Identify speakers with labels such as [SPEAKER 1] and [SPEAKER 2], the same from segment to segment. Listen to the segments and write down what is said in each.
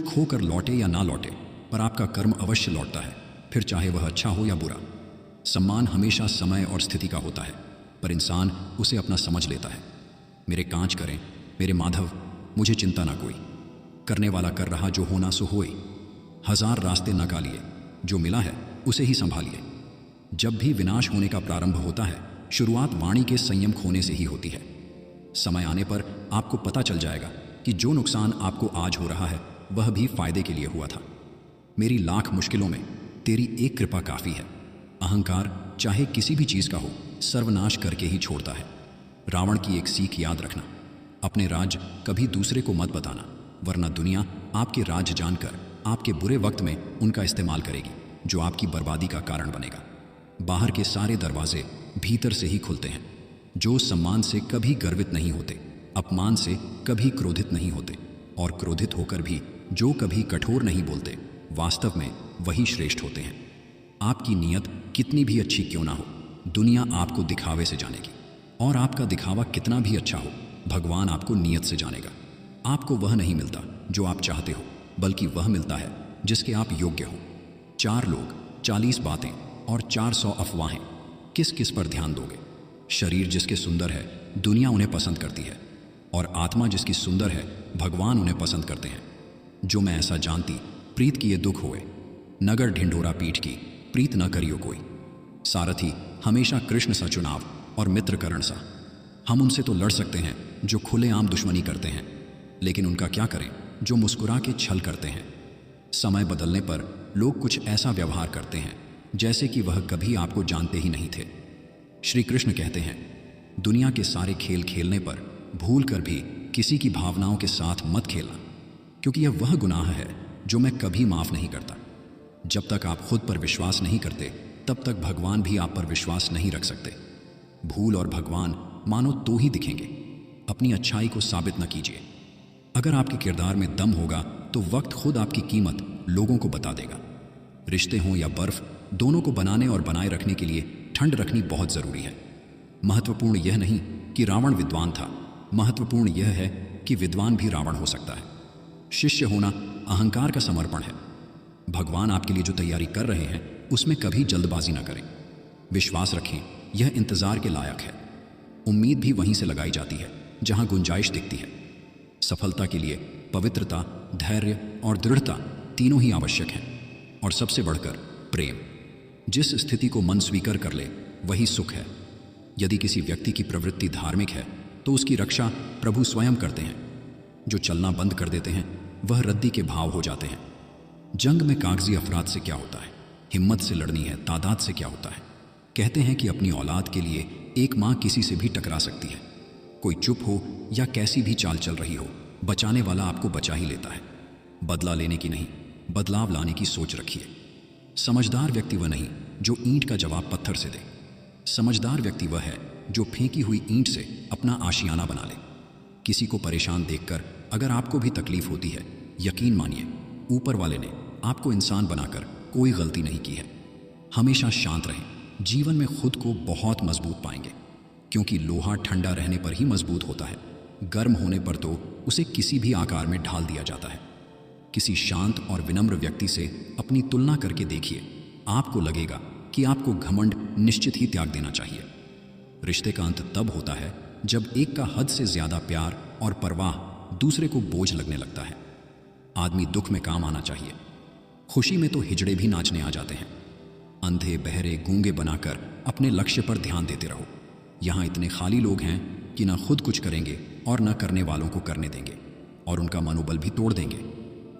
[SPEAKER 1] खोकर लौटे या ना लौटे, पर आपका कर्म अवश्य लौटता है, फिर चाहे वह अच्छा हो या बुरा। सम्मान हमेशा समय और स्थिति का होता है, पर इंसान उसे अपना समझ लेता है। मेरे कांच करें, मेरे माधव, मुझे चिंता ना कोई। करने वाला कर रहा, जो होना सो होए। हजार रास्ते न कालिए, जो मिला है उसे ही संभालिए। जब भी विनाश होने का प्रारंभ होता है, शुरुआत वाणी के संयम खोने से ही होती है। समय आने पर आपको पता चल जाएगा कि जो नुकसान आपको आज हो रहा है वह भी फायदे के लिए हुआ था। मेरी लाख मुश्किलों में तेरी एक कृपा काफी है। अहंकार चाहे किसी भी चीज का हो, सर्वनाश करके ही छोड़ता है। रावण की एक सीख याद रखना, अपने राज कभी दूसरे को मत बताना, वरना दुनिया आपके राज जानकर आपके बुरे वक्त में उनका इस्तेमाल करेगी, जो आपकी बर्बादी का कारण बनेगा। बाहर के सारे दरवाजे भीतर से ही खुलते हैं। जो सम्मान से कभी गर्वित नहीं होते, अपमान से कभी क्रोधित नहीं होते, और क्रोधित होकर भी जो कभी कठोर नहीं बोलते, वास्तव में वही श्रेष्ठ होते हैं। आपकी नीयत कितनी भी अच्छी क्यों ना हो, दुनिया आपको दिखावे से जानेगी, और आपका दिखावा कितना भी अच्छा हो, भगवान आपको नीयत से जानेगा। आपको वह नहीं मिलता जो आप चाहते हो, बल्कि वह मिलता है जिसके आप योग्य हो। 4 लोग, 40 बातें और 400 अफवाहें, किस किस पर ध्यान दोगे? शरीर जिसके सुंदर है, दुनिया उन्हें पसंद करती है, और आत्मा जिसकी सुंदर है, भगवान उन्हें पसंद करते हैं। जो मैं ऐसा जानती, प्रीत किए दुख होए, नगर ढिंढोरा पीठ की, प्रीत न करियो कोई। सारथी हमेशा कृष्ण सा चुनाव, और मित्र करण सा। हम उनसे तो लड़ सकते हैं जो खुलेआम दुश्मनी करते हैं, लेकिन उनका क्या करें जो मुस्कुरा के छल करते हैं। समय बदलने पर लोग कुछ ऐसा व्यवहार करते हैं जैसे कि वह कभी आपको जानते ही नहीं थे। श्री कृष्ण कहते हैं, दुनिया के सारे खेल खेलने पर भूल कर भी किसी की भावनाओं के साथ मत खेलना, क्योंकि यह वह गुनाह है जो मैं कभी माफ नहीं करता। जब तक आप खुद पर विश्वास नहीं करते, तब तक भगवान भी आप पर विश्वास नहीं रख सकते। भूल और भगवान मानो तो ही दिखेंगे। अपनी अच्छाई को साबित न कीजिए। अगर आपके किरदार में दम होगा तो वक्त खुद आपकी कीमत लोगों को बता देगा। रिश्ते हों या बर्फ, दोनों को बनाने और बनाए रखने के लिए ठंड रखनी बहुत जरूरी है। महत्वपूर्ण यह नहीं कि रावण विद्वान था, महत्वपूर्ण यह है कि विद्वान भी रावण हो सकता है। शिष्य होना अहंकार का समर्पण है। भगवान आपके लिए जो तैयारी कर रहे हैं उसमें कभी जल्दबाजी न करें। विश्वास रखें, यह इंतजार के लायक है। उम्मीद भी वहीं से लगाई जाती है जहां गुंजाइश दिखती है। सफलता के लिए पवित्रता, धैर्य और दृढ़ता तीनों ही आवश्यक हैं, और सबसे बढ़कर प्रेम। जिस स्थिति को मन स्वीकार कर ले वही सुख है। यदि किसी व्यक्ति की प्रवृत्ति धार्मिक है तो उसकी रक्षा प्रभु स्वयं करते हैं। जो चलना बंद कर देते हैं वह रद्दी के भाव हो जाते हैं। जंग में कागजी अफराद से क्या होता है, हिम्मत से लड़नी है, तादाद से क्या होता है। कहते हैं कि अपनी औलाद के लिए एक माँ किसी से भी टकरा सकती है। कोई चुप हो या कैसी भी चाल चल रही हो, बचाने वाला आपको बचा ही लेता है। बदला लेने की नहीं, बदलाव लाने की सोच रखिए। समझदार व्यक्ति वह नहीं जो ईंट का जवाब पत्थर से दे। समझदार व्यक्ति वह है जो फेंकी हुई ईंट से अपना आशियाना बना ले। किसी को परेशान देखकर अगर आपको भी तकलीफ होती है, यकीन मानिए ऊपर वाले ने आपको इंसान बनाकर कोई गलती नहीं की है। हमेशा शांत रहें, जीवन में खुद को बहुत मजबूत पाएंगे, क्योंकि लोहा ठंडा रहने पर ही मजबूत होता है। गर्म होने पर तो उसे किसी भी आकार में ढाल दिया जाता है। किसी शांत और विनम्र व्यक्ति से अपनी तुलना करके देखिए, आपको लगेगा कि आपको घमंड निश्चित ही त्याग देना चाहिए। रिश्ते का अंत तब होता है जब एक का हद से ज्यादा प्यार और परवाह दूसरे को बोझ लगने लगता है। आदमी दुख में काम आना चाहिए, खुशी में तो हिजड़े भी नाचने आ जाते हैं। अंधे बहरे गूंगे बनाकर अपने लक्ष्य पर ध्यान देते रहो। यहाँ इतने खाली लोग हैं कि न खुद कुछ करेंगे और न करने वालों को करने देंगे, और उनका मनोबल भी तोड़ देंगे।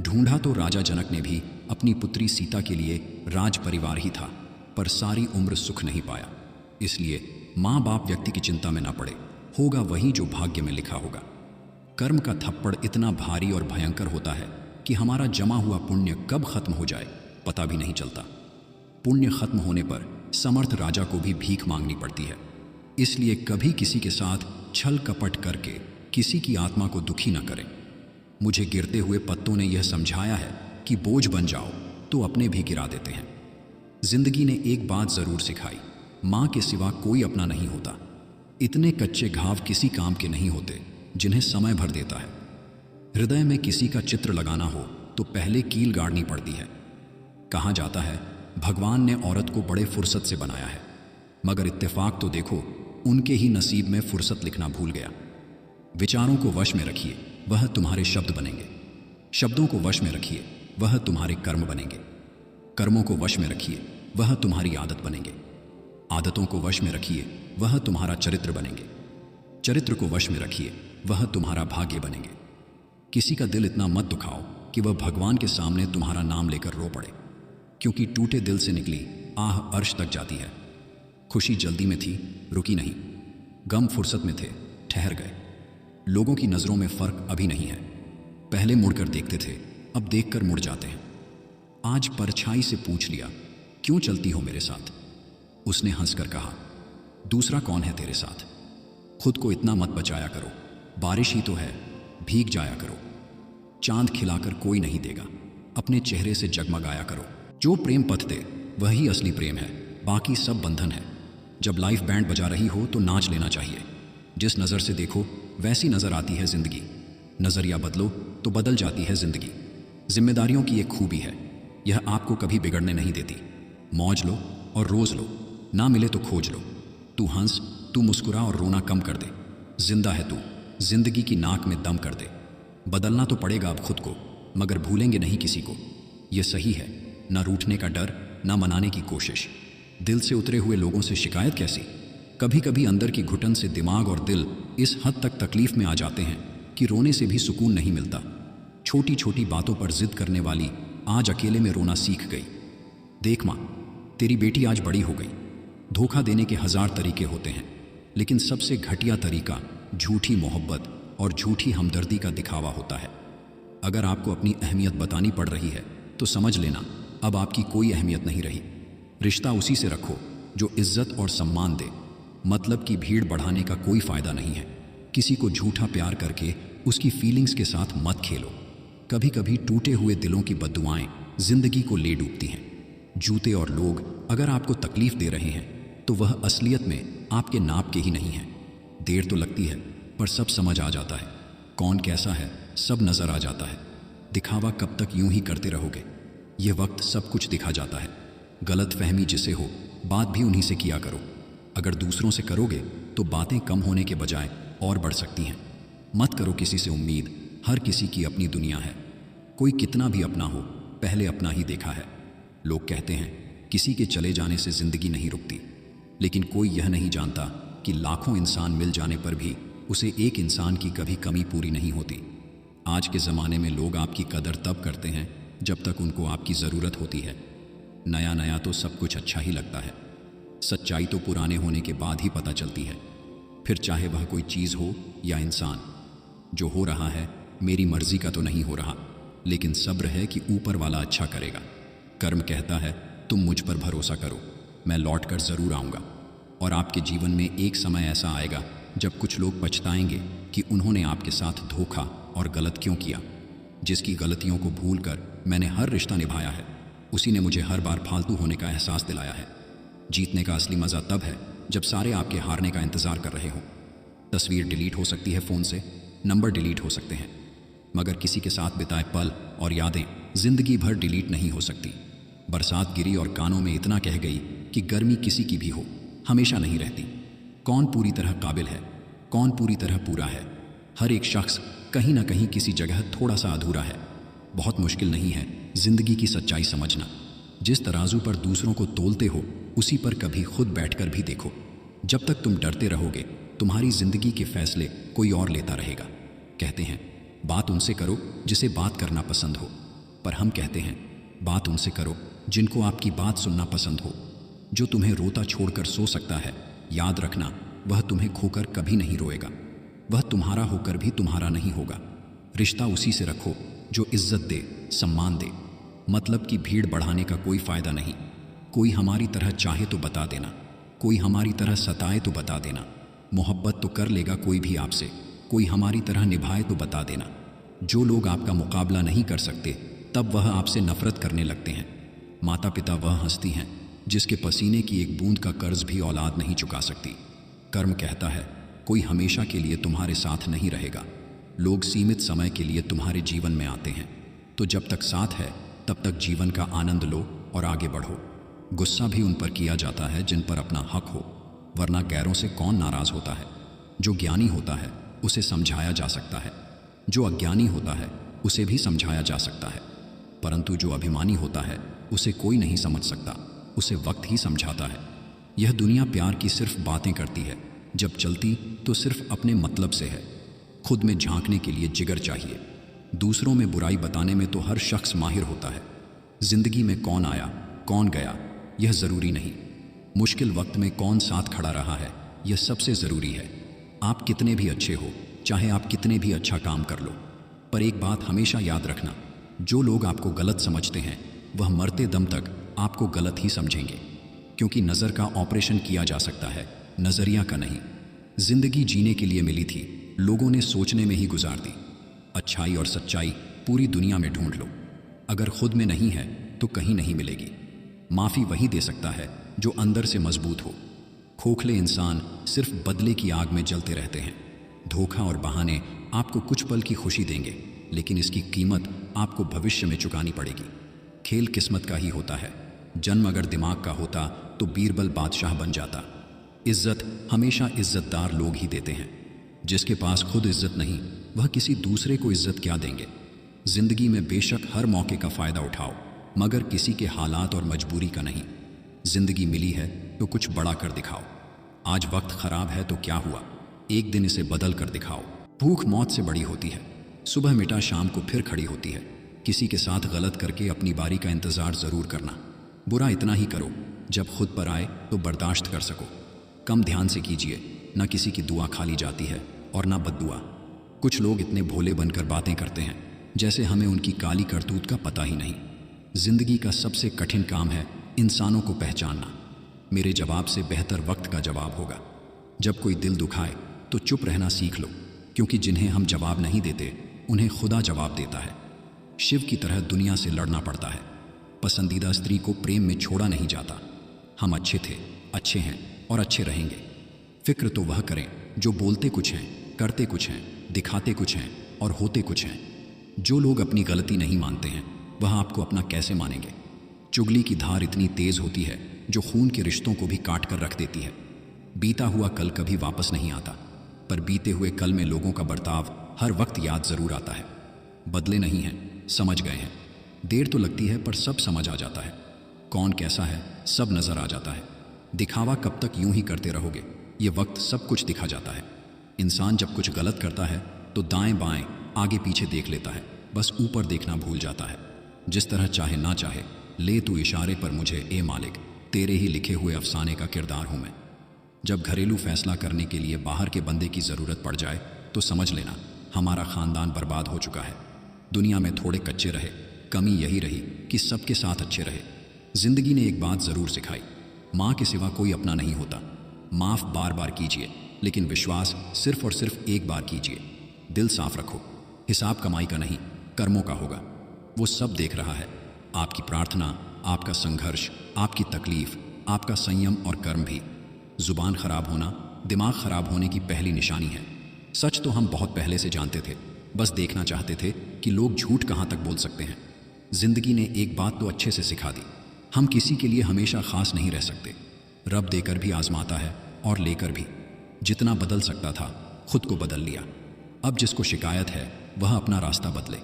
[SPEAKER 1] ढूंढा तो राजा जनक ने भी अपनी पुत्री सीता के लिए राज परिवार ही था, पर सारी उम्र सुख नहीं पाया। इसलिए माँ बाप व्यक्ति की चिंता में ना पड़े, होगा वही जो भाग्य में लिखा होगा। कर्म का थप्पड़ इतना भारी और भयंकर होता है कि हमारा जमा हुआ पुण्य कब खत्म हो जाए पता भी नहीं चलता। पुण्य खत्म होने पर समर्थ राजा को भी भीख मांगनी पड़ती है। इसलिए कभी किसी के साथ छल कपट करके किसी की आत्मा को दुखी न करें। मुझे गिरते हुए पत्तों ने यह समझाया है कि बोझ बन जाओ तो अपने भी गिरा देते हैं। जिंदगी ने एक बात जरूर सिखाई, माँ के सिवा कोई अपना नहीं होता। इतने कच्चे घाव किसी काम के नहीं होते जिन्हें समय भर देता है। हृदय में किसी का चित्र लगाना हो तो पहले कील गाड़नी पड़ती है। कहा जाता है भगवान ने औरत को बड़े फुर्सत से बनाया है, मगर इत्तेफाक तो देखो, उनके ही नसीब में फुर्सत लिखना भूल गया। विचारों को वश में रखिए, वह तुम्हारे शब्द बनेंगे। शब्दों को वश में रखिए, वह तुम्हारे कर्म बनेंगे। कर्मों को वश में रखिए, वह तुम्हारी आदत बनेंगे। आदतों को वश में रखिए, वह तुम्हारा चरित्र बनेंगे। चरित्र को वश में रखिए, वह तुम्हारा भाग्य बनेंगे। किसी का दिल इतना मत दुखाओ कि वह भगवान के सामने तुम्हारा नाम लेकर रो पड़े, क्योंकि टूटे दिल से निकली आह अर्श तक जाती है। खुशी जल्दी में थी, रुकी नहीं। गम फुर्सत में थे, ठहर गए। लोगों की नज़रों में फर्क अभी नहीं है। पहले मुड़कर देखते थे, अब देखकर मुड़ जाते हैं। आज परछाई से पूछ लिया, क्यों चलती हो मेरे साथ? उसने हंसकर कहा, दूसरा कौन है तेरे साथ? खुद को इतना मत बचाया करो, बारिश ही तो है, भीग जाया करो। चांद खिलाकर कोई नहीं देगा, अपने चेहरे से जगमगाया करो। जो प्रेम पथ दे वही असली प्रेम है, बाकी सब बंधन है। जब लाइफ बैंड बजा रही हो तो नाच लेना चाहिए। जिस नज़र से देखो वैसी नज़र आती है ज़िंदगी। नज़रिया बदलो तो बदल जाती है ज़िंदगी। जिम्मेदारियों की एक खूबी है, यह आपको कभी बिगड़ने नहीं देती। मौज लो और रोज़ लो, ना मिले तो खोज लो। तू हंस, तू मुस्कुरा और रोना कम कर दे। जिंदा है तू, जिंदगी की नाक में दम कर दे। बदलना तो पड़ेगा अब खुद को, मगर भूलेंगे नहीं किसी को। यह सही है, ना रूठने का डर, ना मनाने की कोशिश। दिल से उतरे हुए लोगों से शिकायत कैसी? कभी कभी अंदर की घुटन से दिमाग और दिल इस हद तक तकलीफ में आ जाते हैं कि रोने से भी सुकून नहीं मिलता। छोटी छोटी बातों पर जिद करने वाली आज अकेले में रोना सीख गई। देख माँ, तेरी बेटी आज बड़ी हो गई। धोखा देने के 1000 तरीके होते हैं, लेकिन सबसे घटिया तरीका झूठी मोहब्बत और झूठी हमदर्दी का दिखावा होता है। अगर आपको अपनी अहमियत बतानी पड़ रही है तो समझ लेना, अब आपकी कोई अहमियत नहीं रही। रिश्ता उसी से रखो जो इज्जत और सम्मान दे। मतलब की भीड़ बढ़ाने का कोई फायदा नहीं है। किसी को झूठा प्यार करके उसकी फीलिंग्स के साथ मत खेलो। कभी कभी टूटे हुए दिलों की बद्दुआएं जिंदगी को ले डूबती हैं। जूते और लोग अगर आपको तकलीफ दे रहे हैं तो वह असलियत में आपके नाप के ही नहीं हैं। देर तो लगती है पर सब समझ आ जाता है। कौन कैसा है सब नजर आ जाता है। दिखावा कब तक यूं ही करते रहोगे? यह वक्त सब कुछ दिखा जाता है। गलत फहमी जिसे हो, बात भी उन्हीं से किया करो। अगर दूसरों से करोगे तो बातें कम होने के बजाय और बढ़ सकती हैं। मत करो किसी से उम्मीद, हर किसी की अपनी दुनिया है। कोई कितना भी अपना हो, पहले अपना ही देखा है। लोग कहते हैं किसी के चले जाने से जिंदगी नहीं रुकती, लेकिन कोई यह नहीं जानता कि लाखों इंसान मिल जाने पर भी उसे एक इंसान की कभी कमी पूरी नहीं होती। आज के ज़माने में लोग आपकी कदर तब करते हैं जब तक उनको आपकी ज़रूरत होती है। नया नया तो सब कुछ अच्छा ही लगता है, सच्चाई तो पुराने होने के बाद ही पता चलती है। फिर चाहे वह कोई चीज़ हो या इंसान। जो हो रहा है मेरी मर्जी का तो नहीं हो रहा, लेकिन सब्र है कि ऊपर वाला अच्छा करेगा। कर्म कहता है तुम मुझ पर भरोसा करो, मैं लौट कर ज़रूर आऊँगा। और आपके जीवन में एक समय ऐसा आएगा जब कुछ लोग पछताएंगे कि उन्होंने आपके साथ धोखा और गलत क्यों किया। जिसकी गलतियों को भूल कर मैंने हर रिश्ता निभाया है, उसी ने मुझे हर बार फालतू होने का एहसास दिलाया है। जीतने का असली मज़ा तब है जब सारे आपके हारने का इंतज़ार कर रहे हों। तस्वीर डिलीट हो सकती है फ़ोन से, नंबर डिलीट हो सकते हैं, मगर किसी के साथ बिताए पल और यादें ज़िंदगी भर डिलीट नहीं हो सकती। बरसात गिरी और कानों में इतना कह गई कि गर्मी किसी की भी हो हमेशा नहीं रहती। कौन पूरी तरह काबिल है, कौन पूरी तरह पूरा है? हर एक शख्स कहीं ना कहीं किसी जगह थोड़ा सा अधूरा है। बहुत मुश्किल नहीं है ज़िंदगी की सच्चाई समझना। जिस तराजू पर दूसरों को तोलते हो उसी पर कभी खुद बैठकर भी देखो। जब तक तुम डरते रहोगे तुम्हारी ज़िंदगी के फैसले कोई और लेता रहेगा। कहते हैं बात उनसे करो जिसे बात करना पसंद हो, पर हम कहते हैं बात उनसे करो जिनको आपकी बात सुनना पसंद हो। जो तुम्हें रोता छोड़कर सो सकता है, याद रखना वह तुम्हें खोकर कभी नहीं रोएगा। वह तुम्हारा होकर भी तुम्हारा नहीं होगा। रिश्ता उसी से रखो जो इज्जत दे, सम्मान दे। मतलब की भीड़ बढ़ाने का कोई फ़ायदा नहीं। कोई हमारी तरह चाहे तो बता देना, कोई हमारी तरह सताए तो बता देना। मोहब्बत तो कर लेगा कोई भी आपसे, कोई हमारी तरह निभाए तो बता देना। जो लोग आपका मुकाबला नहीं कर सकते तब वह आपसे नफरत करने लगते हैं। माता पिता वह हस्ती हैं जिसके पसीने की एक बूंद का कर्ज भी औलाद नहीं चुका सकती। कर्म कहता है कोई हमेशा के लिए तुम्हारे साथ नहीं रहेगा। लोग सीमित समय के लिए तुम्हारे जीवन में आते हैं, तो जब तक साथ है तब तक जीवन का आनंद लो और आगे बढ़ो। गुस्सा भी उन पर किया जाता है जिन पर अपना हक हो, वरना गैरों से कौन नाराज होता है। जो ज्ञानी होता है उसे समझाया जा सकता है, जो अज्ञानी होता है उसे भी समझाया जा सकता है, परंतु जो अभिमानी होता है उसे कोई नहीं समझ सकता, उसे वक्त ही समझाता है। यह दुनिया प्यार की सिर्फ बातें करती है, जब चलती तो सिर्फ अपने मतलब से है। खुद में झांकने के लिए जिगर चाहिए, दूसरों में बुराई बताने में तो हर शख्स माहिर होता है। जिंदगी में कौन आया कौन गया यह ज़रूरी नहीं, मुश्किल वक्त में कौन साथ खड़ा रहा है यह सबसे ज़रूरी है। आप कितने भी अच्छे हो, चाहे आप कितने भी अच्छा काम कर लो, पर एक बात हमेशा याद रखना, जो लोग आपको गलत समझते हैं वह मरते दम तक आपको गलत ही समझेंगे, क्योंकि नज़र का ऑपरेशन किया जा सकता है, नज़रिया का नहीं। जिंदगी जीने के लिए मिली थी, लोगों ने सोचने में ही गुजार दी। अच्छाई और सच्चाई पूरी दुनिया में ढूंढ लो, अगर खुद में नहीं है तो कहीं नहीं मिलेगी। माफ़ी वही दे सकता है जो अंदर से मजबूत हो। खोखले इंसान सिर्फ बदले की आग में जलते रहते हैं। धोखा और बहाने आपको कुछ पल की खुशी देंगे, लेकिन इसकी कीमत आपको भविष्य में चुकानी पड़ेगी। खेल किस्मत का ही होता है, जन्म अगर दिमाग का होता तो बीरबल बादशाह बन जाता। इज्जत हमेशा इज्जतदार लोग ही देते हैं, जिसके पास खुद इज्जत नहीं वह किसी दूसरे को इज्जत क्या देंगे। जिंदगी में बेशक हर मौके का फ़ायदा उठाओ, मगर किसी के हालात और मजबूरी का नहीं। जिंदगी मिली है तो कुछ बड़ा कर दिखाओ। आज वक्त खराब है तो क्या हुआ, एक दिन इसे बदल कर दिखाओ। भूख मौत से बड़ी होती है, सुबह मिटा शाम को फिर खड़ी होती है। किसी के साथ गलत करके अपनी बारी का इंतज़ार ज़रूर करना। बुरा इतना ही करो जब खुद पर आए तो बर्दाश्त कर सको। कम ध्यान से कीजिए, न किसी की दुआ खाली जाती है और ना बद्दुआ। कुछ लोग इतने भोले बनकर बातें करते हैं जैसे हमें उनकी काली करतूत का पता ही नहीं। जिंदगी का सबसे कठिन काम है इंसानों को पहचानना। मेरे जवाब से बेहतर वक्त का जवाब होगा। जब कोई दिल दुखाए तो चुप रहना सीख लो, क्योंकि जिन्हें हम जवाब नहीं देते उन्हें खुदा जवाब देता है। शिव की तरह दुनिया से लड़ना पड़ता है। पसंदीदा स्त्री को प्रेम में छोड़ा नहीं जाता। हम अच्छे थे, अच्छे हैं और अच्छे रहेंगे। फिक्र तो वह करें जो बोलते कुछ हैं, करते कुछ हैं, दिखाते कुछ हैं और होते कुछ हैं। जो लोग अपनी गलती नहीं मानते हैं वह आपको अपना कैसे मानेंगे। चुगली की धार इतनी तेज होती है जो खून के रिश्तों को भी काट कर रख देती है। बीता हुआ कल कभी वापस नहीं आता, पर बीते हुए कल में लोगों का बर्ताव हर वक्त याद जरूर आता है। बदले नहीं हैं, समझ गए हैं। देर तो लगती है पर सब समझ आ जाता है। कौन कैसा है सब नजर आ जाता है। दिखावा कब तक यूं ही करते रहोगे, ये वक्त सब कुछ दिखा जाता है। इंसान जब कुछ गलत करता है तो दाएं बाएं आगे पीछे देख लेता है, बस ऊपर देखना भूल जाता है। जिस तरह चाहे ना चाहे ले तू इशारे पर मुझे ए मालिक, तेरे ही लिखे हुए अफसाने का किरदार हूं मैं। जब घरेलू फैसला करने के लिए बाहर के बंदे की ज़रूरत पड़ जाए तो समझ लेना हमारा ख़ानदान बर्बाद हो चुका है। दुनिया में थोड़े कच्चे रहे, कमी यही रही कि सबके साथ अच्छे रहे। ज़िंदगी ने एक बात ज़रूर सिखाई, माँ के सिवा कोई अपना नहीं होता। माफ़ बार बार कीजिए, लेकिन विश्वास सिर्फ और सिर्फ एक बार कीजिए। दिल साफ रखो, हिसाब कमाई का नहीं कर्मों का होगा। वो सब देख रहा है, आपकी प्रार्थना, आपका संघर्ष, आपकी तकलीफ, आपका संयम और कर्म भी। जुबान खराब होना दिमाग खराब होने की पहली निशानी है। सच तो हम बहुत पहले से जानते थे, बस देखना चाहते थे कि लोग झूठ कहाँ तक बोल सकते हैं। जिंदगी ने एक बात तो अच्छे से सिखा दी, हम किसी के लिए हमेशा खास नहीं रह सकते। रब देकर भी आजमाता है और लेकर भी। जितना बदल सकता था खुद को बदल लिया। अब जिसको शिकायत है वह अपना रास्ता बदले।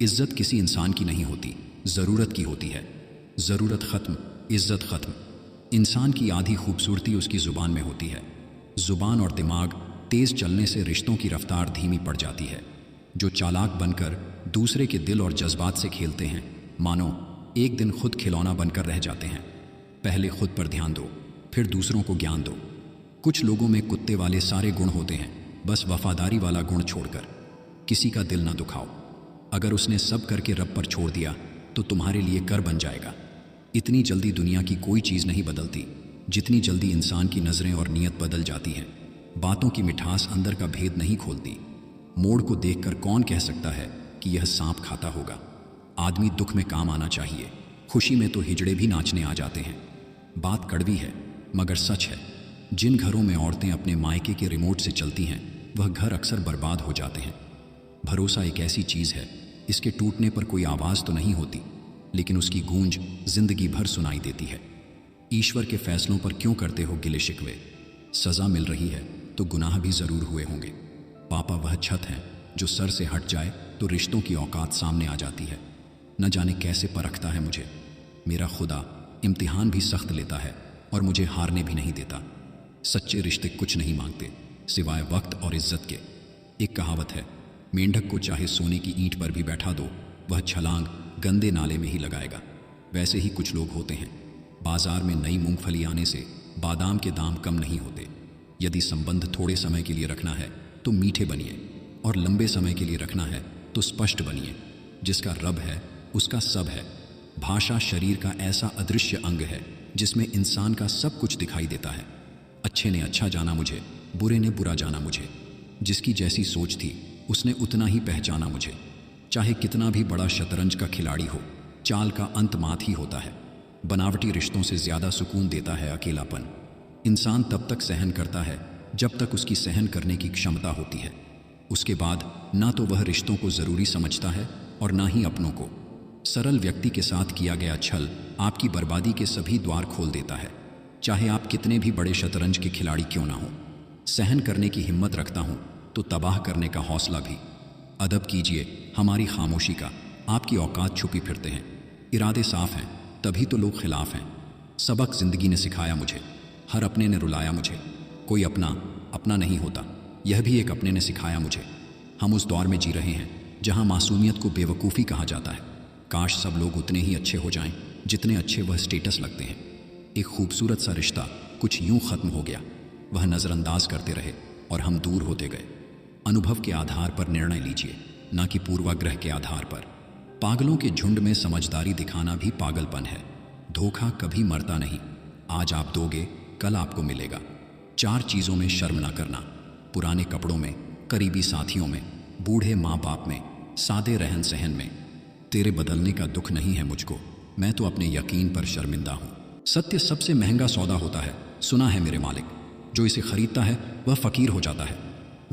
[SPEAKER 1] इज्जत किसी इंसान की नहीं होती, ज़रूरत की होती है। ज़रूरत ख़त्म, इज्जत ख़त्म। इंसान की आधी खूबसूरती उसकी ज़ुबान में होती है। ज़ुबान और दिमाग तेज़ चलने से रिश्तों की रफ्तार धीमी पड़ जाती है। जो चालाक बनकर दूसरे के दिल और जज्बात से खेलते हैं, मानो एक दिन खुद खिलौना बनकर रह जाते हैं। पहले खुद पर ध्यान दो, फिर दूसरों को ज्ञान दो। कुछ लोगों में कुत्ते वाले सारे गुण होते हैं, बस वफादारी वाला गुण छोड़कर। किसी का दिल ना दुखाओ, अगर उसने सब करके रब पर छोड़ दिया तो तुम्हारे लिए कर बन जाएगा। इतनी जल्दी दुनिया की कोई चीज़ नहीं बदलती, जितनी जल्दी इंसान की नज़रें और नीयत बदल जाती हैं। बातों की मिठास अंदर का भेद नहीं खोलती। मोड़ को देखकर कौन कह सकता है कि यह सांप खाता होगा। आदमी दुख में काम आना चाहिए, खुशी में तो हिजड़े भी नाचने आ जाते हैं। बात कड़वी है मगर सच है। जिन घरों में औरतें अपने मायके के रिमोट से चलती हैं वह घर अक्सर बर्बाद हो जाते हैं। भरोसा एक ऐसी चीज़ है, इसके टूटने पर कोई आवाज़ तो नहीं होती, लेकिन उसकी गूंज जिंदगी भर सुनाई देती है। ईश्वर के फैसलों पर क्यों करते हो गिले शिकवे? सज़ा मिल रही है तो गुनाह भी ज़रूर हुए होंगे। पापा वह छत है जो सर से हट जाए तो रिश्तों की औकात सामने आ जाती है। न जाने कैसे परखता है मुझे। मेरा खुदा इम्तिहान भी सख्त लेता है और मुझे हारने भी नहीं देता। सच्चे रिश्ते कुछ नहीं मांगते सिवाय वक्त और इज्जत के। एक कहावत है, मेंढक को चाहे सोने की ईंट पर भी बैठा दो, वह छलांग गंदे नाले में ही लगाएगा। वैसे ही कुछ लोग होते हैं। बाजार में नई मूंगफली आने से बादाम के दाम कम नहीं होते। यदि संबंध थोड़े समय के लिए रखना है तो मीठे बनिए, और लंबे समय के लिए रखना है तो स्पष्ट बनिए। जिसका रब है उसका सब है। भाषा शरीर का ऐसा अदृश्य अंग है जिसमें इंसान का सब कुछ दिखाई देता है। अच्छे ने अच्छा जाना मुझे, बुरे ने बुरा जाना मुझे। जिसकी जैसी सोच थी उसने उतना ही पहचाना मुझे। चाहे कितना भी बड़ा शतरंज का खिलाड़ी हो, चाल का अंत मात ही होता है। बनावटी रिश्तों से ज़्यादा सुकून देता है अकेलापन। इंसान तब तक सहन करता है जब तक उसकी सहन करने की क्षमता होती है। उसके बाद ना तो वह रिश्तों को ज़रूरी समझता है और ना ही अपनों को। सरल व्यक्ति के साथ किया गया छल आपकी बर्बादी के सभी द्वार खोल देता है, चाहे आप कितने भी बड़े शतरंज के खिलाड़ी क्यों ना हो। सहन करने की हिम्मत रखता हूँ तो तबाह करने का हौसला भी। अदब कीजिए हमारी खामोशी का, आपकी औकात छुपी फिरते हैं। इरादे साफ हैं तभी तो लोग खिलाफ हैं। सबक जिंदगी ने सिखाया मुझे, हर अपने ने रुलाया मुझे। कोई अपना अपना नहीं होता, यह भी एक अपने ने सिखाया मुझे। हम उस दौर में जी रहे हैं जहाँ मासूमियत को बेवकूफ़ी कहा जाता है। काश सब लोग उतने ही अच्छे हो जाएं जितने अच्छे वह स्टेटस लगते हैं। एक खूबसूरत सा रिश्ता कुछ यूं ख़त्म हो गया। वह नज़रअंदाज करते रहे और हम दूर होते गए। अनुभव के आधार पर निर्णय लीजिए, ना कि पूर्वाग्रह के आधार पर। पागलों के झुंड में समझदारी दिखाना भी पागलपन है। धोखा कभी मरता नहीं। आज आप दोगे कल आपको मिलेगा। 4 चीज़ों में शर्म ना करना, पुराने कपड़ों में, करीबी साथियों में, बूढ़े माँ बाप में, सादे रहन सहन में। तेरे बदलने का दुख नहीं है मुझको, मैं तो अपने यकीन पर शर्मिंदा हूँ। सत्य सबसे महंगा सौदा होता है, सुना है मेरे मालिक। जो इसे खरीदता है वह फ़कीर हो जाता है।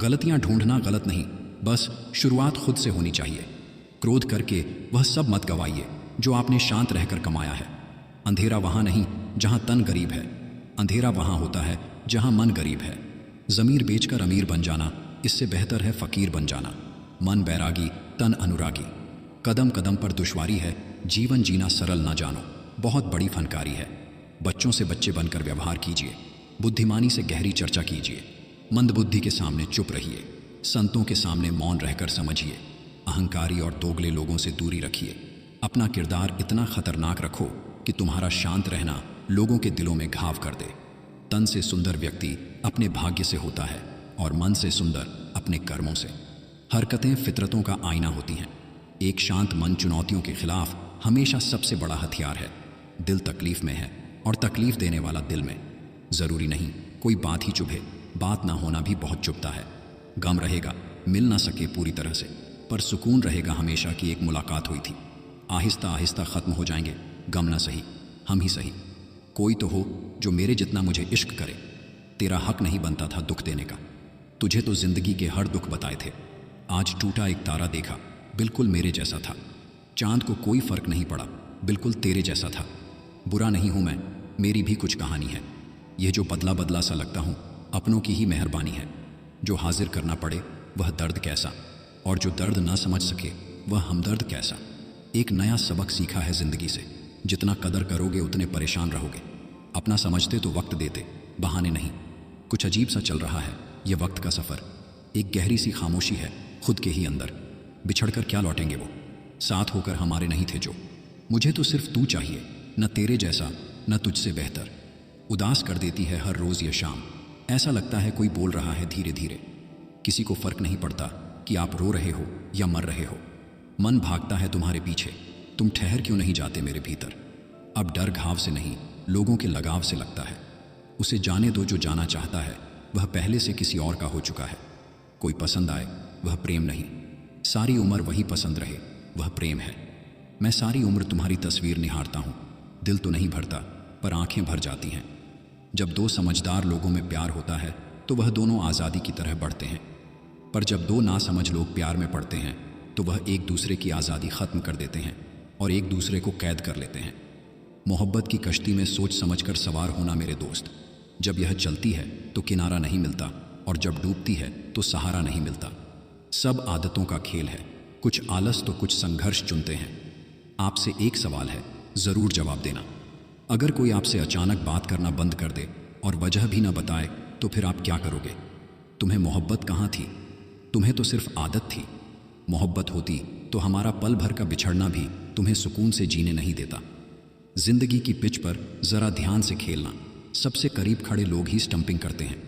[SPEAKER 1] गलतियाँ ढूंढना गलत नहीं, बस शुरुआत खुद से होनी चाहिए। क्रोध करके वह सब मत गवाइए जो आपने शांत रहकर कमाया है। अंधेरा वहाँ नहीं जहाँ तन गरीब है, अंधेरा वहाँ होता है जहाँ मन गरीब है। ज़मीर बेचकर अमीर बन जाना इससे बेहतर है फ़कीर बन जाना। मन बैरागी तन अनुरागी। कदम कदम पर दुश्वारी है, जीवन जीना सरल ना जानो, बहुत बड़ी फनकारी है। बच्चों से बच्चे बनकर व्यवहार कीजिए, बुद्धिमानी से गहरी चर्चा कीजिए। मंदबुद्धि के सामने चुप रहिए, संतों के सामने मौन रहकर समझिए। अहंकारी और दोगले लोगों से दूरी रखिए। अपना किरदार इतना खतरनाक रखो कि तुम्हारा शांत रहना लोगों के दिलों में घाव कर दे। तन से सुंदर व्यक्ति अपने भाग्य से होता है और मन से सुंदर अपने कर्मों से। हरकतें फितरतों का आईना होती हैं। एक शांत मन चुनौतियों के खिलाफ हमेशा सबसे बड़ा हथियार है। दिल तकलीफ में है और तकलीफ देने वाला दिल में। ज़रूरी नहीं कोई बात ही चुभे, बात ना होना भी बहुत चुभता है। गम रहेगा, मिल ना सके पूरी तरह से, पर सुकून रहेगा हमेशा कि एक मुलाकात हुई थी। आहिस्ता आहिस्ता ख़त्म हो जाएंगे गम, ना सही हम ही सही। कोई तो हो जो मेरे जितना मुझे इश्क करे। तेरा हक नहीं बनता था दुख देने का। तुझे तो ज़िंदगी के हर दुख बताए थे। आज टूटा एक तारा देखा, बिल्कुल मेरे जैसा था। चांद को कोई फ़र्क नहीं पड़ा, बिल्कुल तेरे जैसा था। बुरा नहीं हूँ मैं, मेरी भी कुछ कहानी है। यह जो बदला बदला सा लगता हूँ अपनों की ही मेहरबानी है। जो हाजिर करना पड़े वह दर्द कैसा, और जो दर्द ना समझ सके वह हमदर्द कैसा। एक नया सबक सीखा है ज़िंदगी से, जितना कदर करोगे उतने परेशान रहोगे। अपना समझते तो वक्त देते, बहाने नहीं। कुछ अजीब सा चल रहा है ये वक्त का सफ़र। एक गहरी सी खामोशी है खुद के ही अंदर। बिछड़कर क्या लौटेंगे वो, साथ होकर हमारे नहीं थे जो। मुझे तो सिर्फ तू चाहिए, न तेरे जैसा न तुझसे बेहतर। उदास कर देती है हर रोज़ ये शाम। ऐसा लगता है कोई बोल रहा है धीरे धीरे। किसी को फ़र्क नहीं पड़ता कि आप रो रहे हो या मर रहे हो। मन भागता है तुम्हारे पीछे, तुम ठहर क्यों नहीं जाते मेरे भीतर। अब डर घाव से नहीं लोगों के लगाव से लगता है। उसे जाने दो जो जाना चाहता है, वह पहले से किसी और का हो चुका है। कोई पसंद आए वह प्रेम नहीं, सारी उम्र वही पसंद रहे वह प्रेम है। मैं सारी उम्र तुम्हारी तस्वीर निहारता हूँ, दिल तो नहीं भरता पर आंखें भर जाती हैं। जब दो समझदार लोगों में प्यार होता है तो वह दोनों आज़ादी की तरह बढ़ते हैं, पर जब दो नासमझ लोग प्यार में पड़ते हैं तो वह एक दूसरे की आज़ादी ख़त्म कर देते हैं और एक दूसरे को कैद कर लेते हैं। मोहब्बत की कश्ती में सोच समझकर सवार होना मेरे दोस्त। जब यह चलती है तो किनारा नहीं मिलता, और जब डूबती है तो सहारा नहीं मिलता। सब आदतों का खेल है, कुछ आलस तो कुछ संघर्ष चुनते हैं। आपसे एक सवाल है, ज़रूर जवाब देना। अगर कोई आपसे अचानक बात करना बंद कर दे और वजह भी ना बताए तो फिर आप क्या करोगे? तुम्हें मोहब्बत कहाँ थी? तुम्हें तो सिर्फ आदत थी। मोहब्बत होती तो हमारा पल भर का बिछड़ना भी तुम्हें सुकून से जीने नहीं देता। जिंदगी की पिच पर ज़रा ध्यान से खेलना। सबसे करीब खड़े लोग ही स्टंपिंग करते हैं।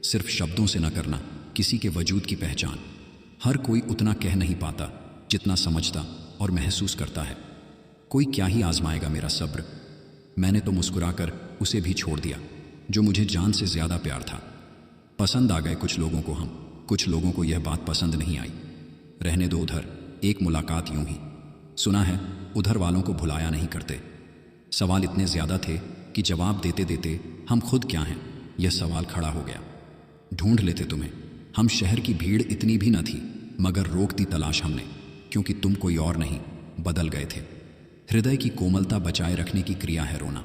[SPEAKER 1] सिर्फ शब्दों से न करना किसी के वजूद की पहचान। हर कोई उतना कह नहीं पाता जितना समझता और महसूस करता है। कोई क्या ही आजमाएगा मेरा सब्र। मैंने तो मुस्कुराकर उसे भी छोड़ दिया जो मुझे जान से ज़्यादा प्यार था। पसंद आ गए कुछ लोगों को हम, कुछ लोगों को यह बात पसंद नहीं आई। रहने दो उधर, एक मुलाकात यूं ही। सुना है उधर वालों को भुलाया नहीं करते। सवाल इतने ज़्यादा थे कि जवाब देते देते हम खुद क्या हैं यह सवाल खड़ा हो गया। ढूंढ लेते तुम्हें, हम शहर की भीड़ इतनी भी न थी, मगर रोक दी तलाश हमने, क्योंकि तुम कोई और नहीं, बदल गए थे। हृदय की कोमलता बचाए रखने की क्रिया है रोना।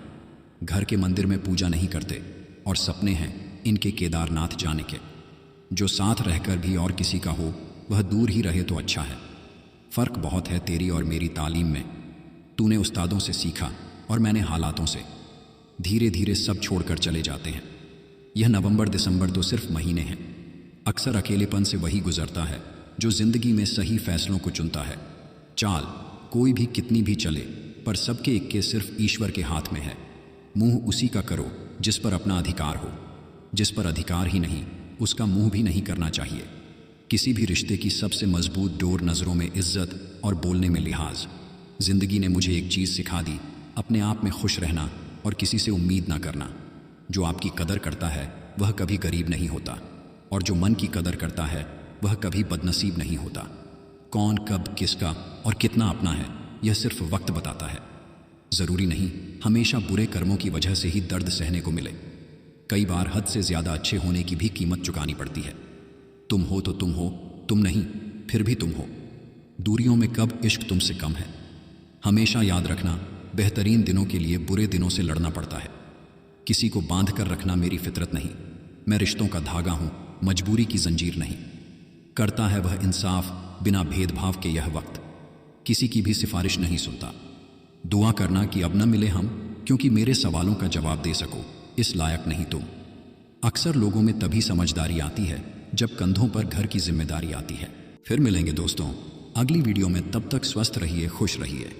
[SPEAKER 1] घर के मंदिर में पूजा नहीं करते और सपने हैं इनके केदारनाथ जाने के। जो साथ रहकर भी और किसी का हो वह दूर ही रहे तो अच्छा है। फ़र्क बहुत है तेरी और मेरी तालीम में। तूने उस्तादों से सीखा और मैंने हालातों से। धीरे धीरे सब छोड़कर चले जाते हैं। यह नवंबर दिसंबर तो सिर्फ महीने हैं। अक्सर अकेलेपन से वही गुजरता है जो ज़िंदगी में सही फैसलों को चुनता है। चाल कोई भी कितनी भी चले, पर सबके इक्के सिर्फ ईश्वर के हाथ में है। मुंह उसी का करो जिस पर अपना अधिकार हो। जिस पर अधिकार ही नहीं उसका मुंह भी नहीं करना चाहिए। किसी भी रिश्ते की सबसे मजबूत डोर नज़रों में इज्जत और बोलने में लिहाज। ज़िंदगी ने मुझे एक चीज़ सिखा दी, अपने आप में खुश रहना और किसी से उम्मीद ना करना। जो आपकी कदर करता है वह कभी गरीब नहीं होता, और जो मन की कदर करता है वह कभी बदनसीब नहीं होता। कौन कब किसका और कितना अपना है यह सिर्फ वक्त बताता है। ज़रूरी नहीं हमेशा बुरे कर्मों की वजह से ही दर्द सहने को मिले। कई बार हद से ज़्यादा अच्छे होने की भी कीमत चुकानी पड़ती है। तुम हो तो तुम हो, तुम नहीं फिर भी तुम हो। दूरियों में कब इश्क तुमसे कम है। हमेशा याद रखना, बेहतरीन दिनों के लिए बुरे दिनों से लड़ना पड़ता है। किसी को बांध कर रखना मेरी फितरत नहीं। मैं रिश्तों का धागा हूँ, मजबूरी की जंजीर नहीं। करता है वह इंसाफ बिना भेदभाव के यह वक्त। किसी की भी सिफारिश नहीं सुनता। दुआ करना कि अब न मिले हम, क्योंकि मेरे सवालों का जवाब दे सको इस लायक नहीं तुम। अक्सर लोगों में तभी समझदारी आती है जब कंधों पर घर की जिम्मेदारी आती है। फिर मिलेंगे दोस्तों अगली वीडियो में। तब तक स्वस्थ रहिए, खुश रहिए।